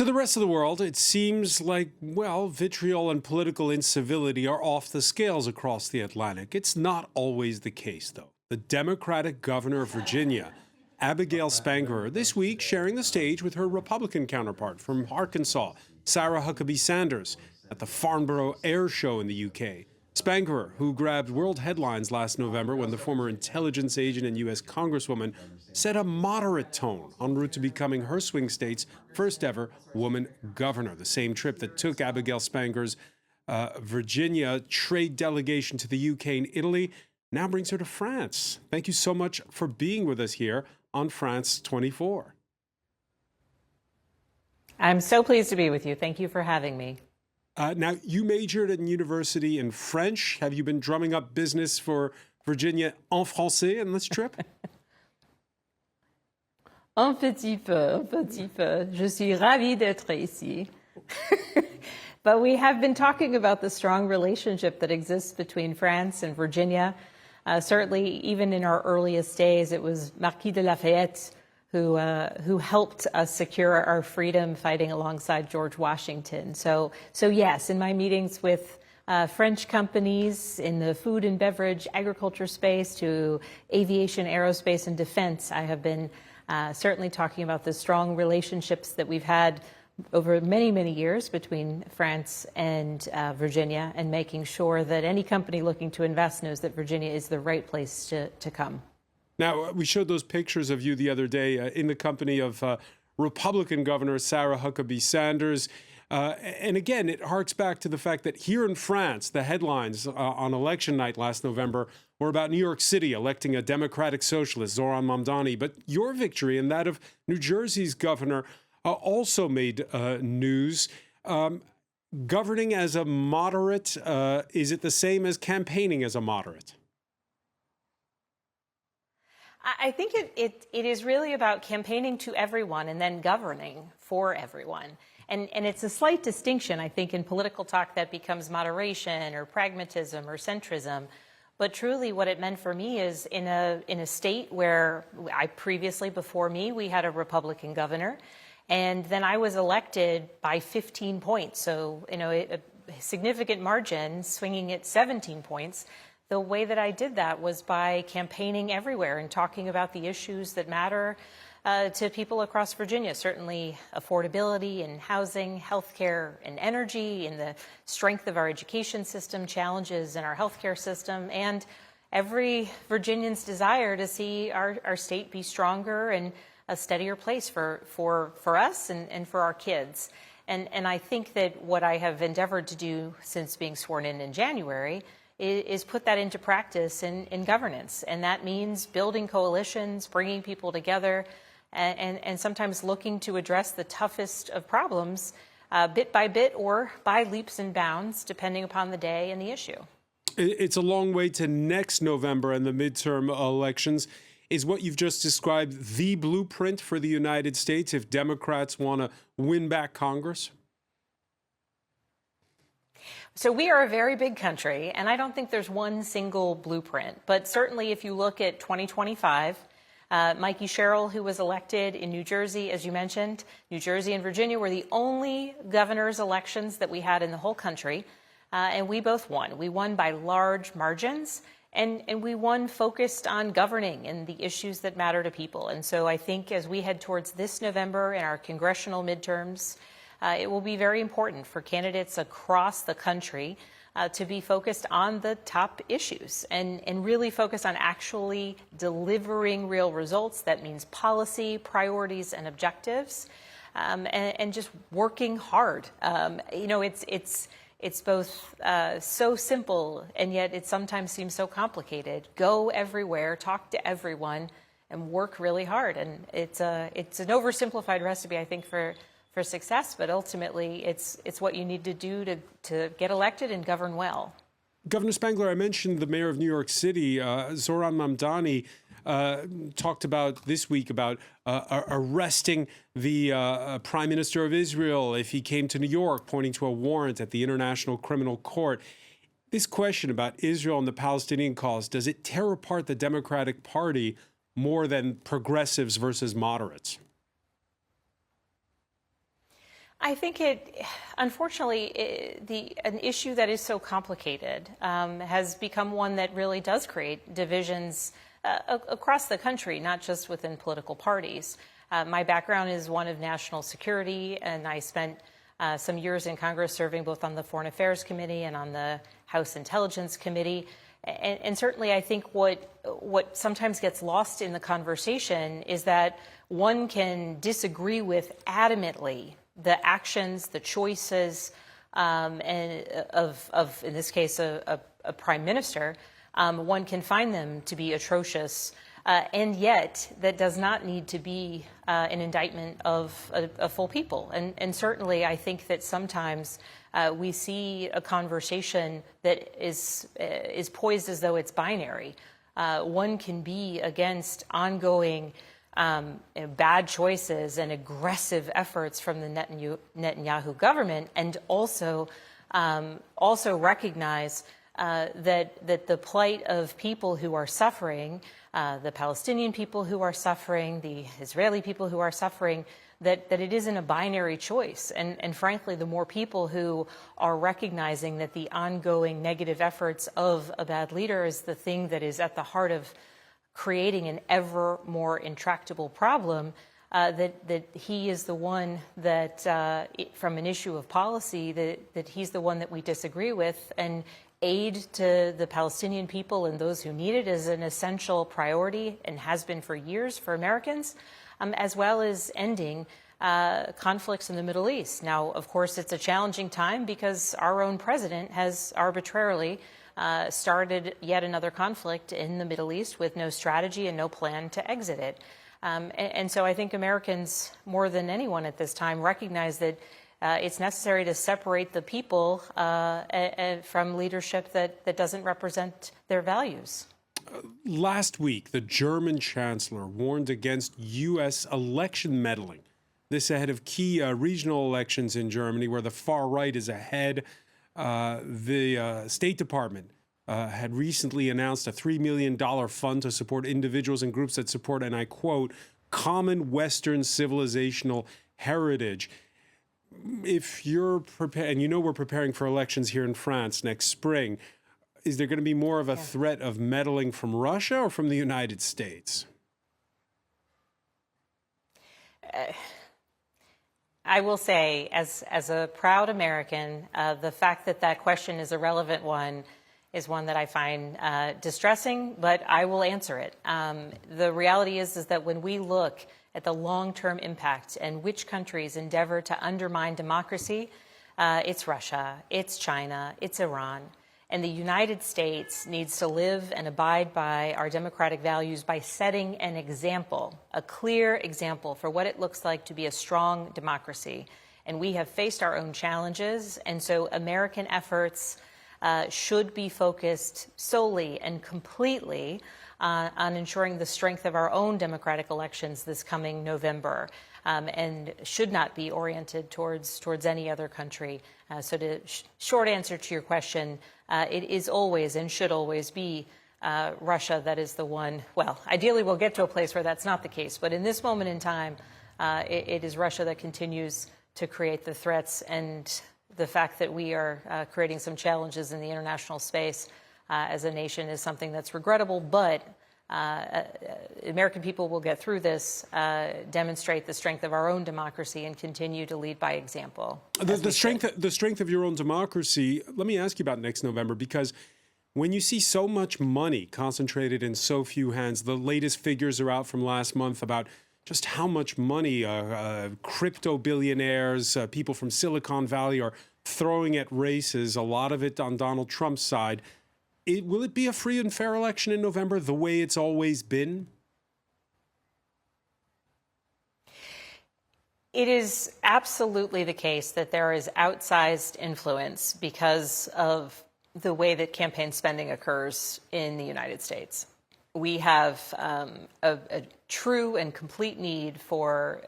To the rest of the world, it seems like, well, vitriol and political incivility are off the scales across the Atlantic. It's not always the case, though. The Democratic governor of Virginia, Abigail Spanberger, this week sharing the stage with her Republican counterpart from Arkansas, Sarah Huckabee Sanders, at the Farnborough Air Show in the UK. Spanberger, who grabbed world headlines last November when the former intelligence agent and U.S. Congresswoman set a moderate tone en route to becoming her swing state's first ever woman governor, the same trip that took Abigail Spanberger's Virginia trade delegation to the UK and Italy now brings her to France. Thank you so much for being with us here on France 24. I'm so pleased to be with you. Thank you for having me. Now, you majored in university in French. Have you been drumming up business for Virginia en français in this trip? Un petit peu, un petit peu. Je suis ravie d'être ici. But we have been talking about the strong relationship that exists between France and Virginia. Certainly, even in our earliest days, it was Marquis de Lafayette who helped us secure our freedom fighting alongside George Washington. So yes, in my meetings with French companies in the food and beverage agriculture space to aviation, aerospace, and defense, I have been certainly talking about the strong relationships that we've had over many, many years between France and Virginia, and making sure that any company looking to invest knows that Virginia is the right place to come. Now, we showed those pictures of you the other day in the company of Republican Governor Sarah Huckabee Sanders. And again, it harks back to the fact that here in France, the headlines on election night last November were about New York City electing a Democratic socialist, Zohran Mamdani. But your victory and that of New Jersey's governor also made news. Governing as a moderate, is it the same as campaigning as a moderate? I think it is really about campaigning to everyone and then governing for everyone. And it's a slight distinction, I think, in political talk that becomes moderation or pragmatism or centrism. But truly what it meant for me is in a state where I previously, before me, we had a Republican governor. And then I was elected by 15 points. So, a significant margin, swinging at 17 points. The way that I did that was by campaigning everywhere and talking about the issues that matter to people across Virginia, certainly affordability and housing, healthcare and energy, and the strength of our education system, challenges in our healthcare system, and every Virginian's desire to see our state be stronger and a steadier place for us and for our kids. And I think that what I have endeavored to do since being sworn in January is put that into practice in governance. And that means building coalitions, bringing people together, and sometimes looking to address the toughest of problems bit by bit or by leaps and bounds, depending upon the day and the issue. It's a long way to next November and the midterm elections. Is what you've just described the blueprint for the United States if Democrats want to win back Congress? So we are a very big country, and I don't think there's one single blueprint. But certainly if you look at 2025, Mikey Sherrill, who was elected in New Jersey, as you mentioned, New Jersey and Virginia were the only governor's elections that we had in the whole country, and we both won. We won by large margins, and we won focused on governing and the issues that matter to people. And so I think as we head towards this November in our congressional midterms, it will be very important for candidates across the country to be focused on the top issues and really focus on actually delivering real results. That means policy, priorities, and objectives, and just working hard. It's both so simple, and yet it sometimes seems so complicated. Go everywhere, talk to everyone, and work really hard. And it's an oversimplified recipe, I think, for success, but ultimately it's what you need to do to get elected and govern well. Governor Spanberger, I mentioned the mayor of New York City, Zohran Mamdani, talked about this week about arresting the Prime Minister of Israel if he came to New York, pointing to a warrant at the International Criminal Court. This question about Israel and the Palestinian cause, does it tear apart the Democratic Party more than progressives versus moderates? I think unfortunately, an issue that is so complicated has become one that really does create divisions across the country, not just within political parties. My background is one of national security, and I spent some years in Congress serving both on the Foreign Affairs Committee and on the House Intelligence Committee. And certainly I think what sometimes gets lost in the conversation is that one can disagree with adamantly the actions, the choices, and of in this case, a prime minister. One can find them to be atrocious, and yet that does not need to be an indictment of a full people. And certainly I think that sometimes we see a conversation that is poised as though it's binary. One can be against ongoing bad choices and aggressive efforts from the Netanyahu government, and also recognize that the plight of people who are suffering, the Palestinian people who are suffering, the Israeli people who are suffering, that it isn't a binary choice. And frankly, the more people who are recognizing that the ongoing negative efforts of a bad leader is the thing that is at the heart of creating an ever more intractable problem, that he is the one that, from an issue of policy, that he's the one that we disagree with, and aid to the Palestinian people and those who need it is an essential priority and has been for years for Americans, as well as ending conflicts in the Middle East. Now, of course, it's a challenging time because our own president has arbitrarily started yet another conflict in the Middle East with no strategy and no plan to exit it. And so I think Americans, more than anyone at this time, recognize that it's necessary to separate the people from leadership that doesn't represent their values. Last week, the German chancellor warned against U.S. election meddling. This ahead of key regional elections in Germany, where the far right is ahead. The State Department had recently announced a $3 million fund to support individuals and groups that support, and I quote, common Western civilizational heritage. If you're prepared, and you know we're preparing for elections here in France next spring, is there going to be more of a threat of meddling from Russia or from the United States? I will say, as a proud American, the fact that question is a relevant one is one that I find distressing, but I will answer it. The reality is that when we look at the long-term impact and which countries endeavor to undermine democracy, it's Russia, it's China, it's Iran. And the United States needs to live and abide by our democratic values by setting an example, a clear example for what it looks like to be a strong democracy. And we have faced our own challenges, and so American efforts should be focused solely and completely on ensuring the strength of our own democratic elections this coming November, and should not be oriented towards any other country. So the short answer to your question, it is always and should always be Russia that is the one. Well, ideally we'll get to a place where that's not the case, but in this moment in time, it is Russia that continues to create the threats, and the fact that we are creating some challenges in the international space as a nation is something that's regrettable, but American people will get through this, demonstrate the strength of our own democracy, and continue to lead by example. The strength of your own democracy, let me ask you about next November, because when you see so much money concentrated in so few hands, the latest figures are out from last month about just how much money crypto billionaires, people from Silicon Valley are throwing at races, a lot of it on Donald Trump's side. Will it be a free and fair election in November the way it's always been? It is absolutely the case that there is outsized influence because of the way that campaign spending occurs in the United States. We have a true and complete need for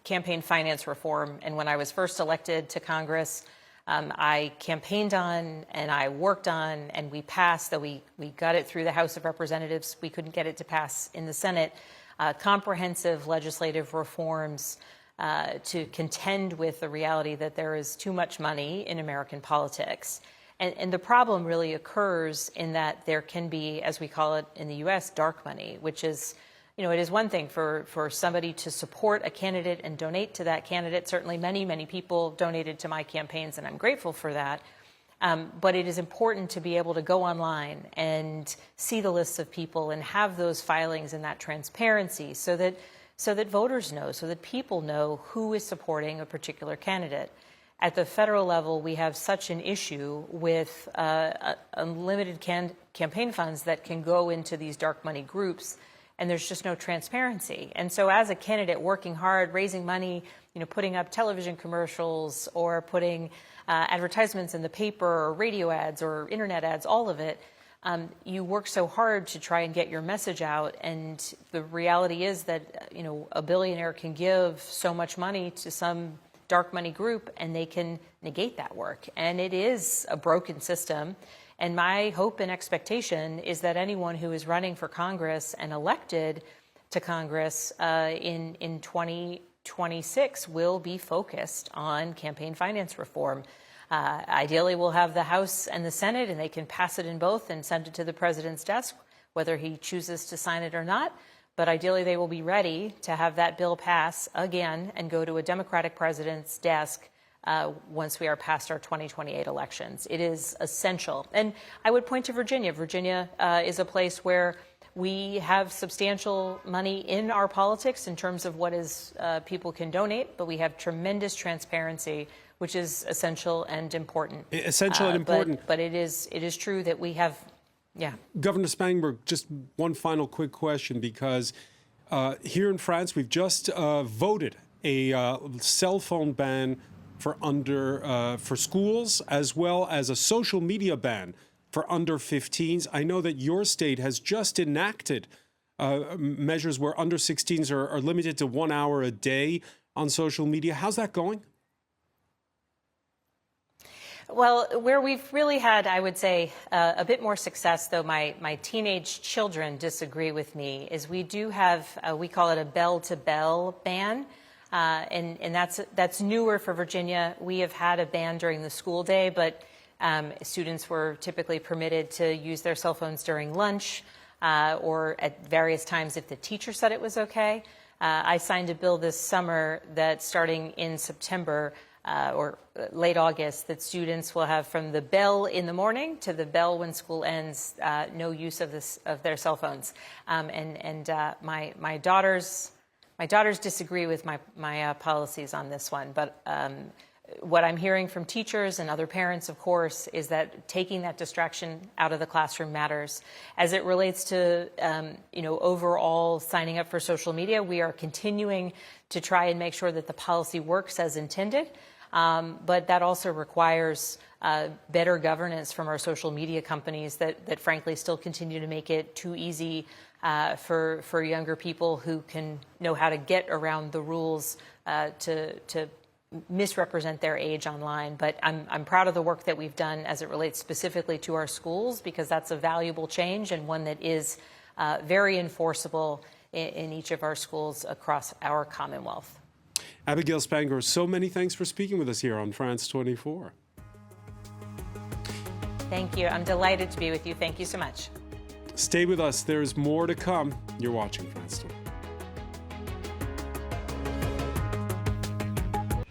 campaign finance reform. And when I was first elected to Congress, I campaigned on and I worked on, and we passed, though we got it through the House of Representatives, we couldn't get it to pass in the Senate, comprehensive legislative reforms to contend with the reality that there is too much money in American politics. And the problem really occurs in that there can be, as we call it in the U.S., dark money, which is, it is one thing for somebody to support a candidate and donate to that candidate. Certainly many people donated to my campaigns, and I'm grateful for that. But it is important to be able to go online and see the lists of people and have those filings and that transparency so that voters know, so that people know who is supporting a particular candidate. At the federal level, we have such an issue with unlimited campaign funds that can go into these dark money groups, and there's just no transparency. And so as a candidate working hard, raising money, putting up television commercials or putting advertisements in the paper or radio ads or internet ads, all of it, you work so hard to try and get your message out. And the reality is that, a billionaire can give so much money to some dark money group and they can negate that work. And it is a broken system. And my hope and expectation is that anyone who is running for Congress and elected to Congress in 2026 will be focused on campaign finance reform. Ideally, we'll have the House and the Senate, and they can pass it in both and send it to the president's desk, whether he chooses to sign it or not. But ideally, they will be ready to have that bill pass again and go to a Democratic president's desk once we are past our 2028 elections. It is essential. And I would point to Virginia. Virginia is a place where we have substantial money in our politics in terms of what is people can donate, but we have tremendous transparency, which is essential and important. Essential and important. But it is true that we have. Yeah. Governor Spanberger, just one final quick question, because here in France, we've just voted a cell phone ban for schools, as well as a social media ban for under 15s. I know that your state has just enacted measures where under 16s are limited to 1 hour a day on social media. How's that going? Well, where we've really had, I would say, a bit more success, though my teenage children disagree with me, is we do have, we call it a bell-to-bell ban, and that's newer for Virginia. We have had a ban during the school day, but students were typically permitted to use their cell phones during lunch or at various times if the teacher said it was okay. I signed a bill this summer that starting in September or late August, that students will have from the bell in the morning to the bell when school ends, no use of their cell phones. My daughters disagree with my policies on this one, but what I'm hearing from teachers and other parents, of course, is that taking that distraction out of the classroom matters. As it relates to overall signing up for social media, we are continuing to try and make sure that the policy works as intended. But that also requires better governance from our social media companies that frankly still continue to make it too easy for younger people who can know how to get around the rules to misrepresent their age online. But I'm proud of the work that we've done as it relates specifically to our schools, because that's a valuable change and one that is very enforceable in each of our schools across our Commonwealth. Abigail Spanberger, so many thanks for speaking with us here on France 24. Thank you. I'm delighted to be with you. Thank you so much. Stay with us. There's more to come. You're watching France 24.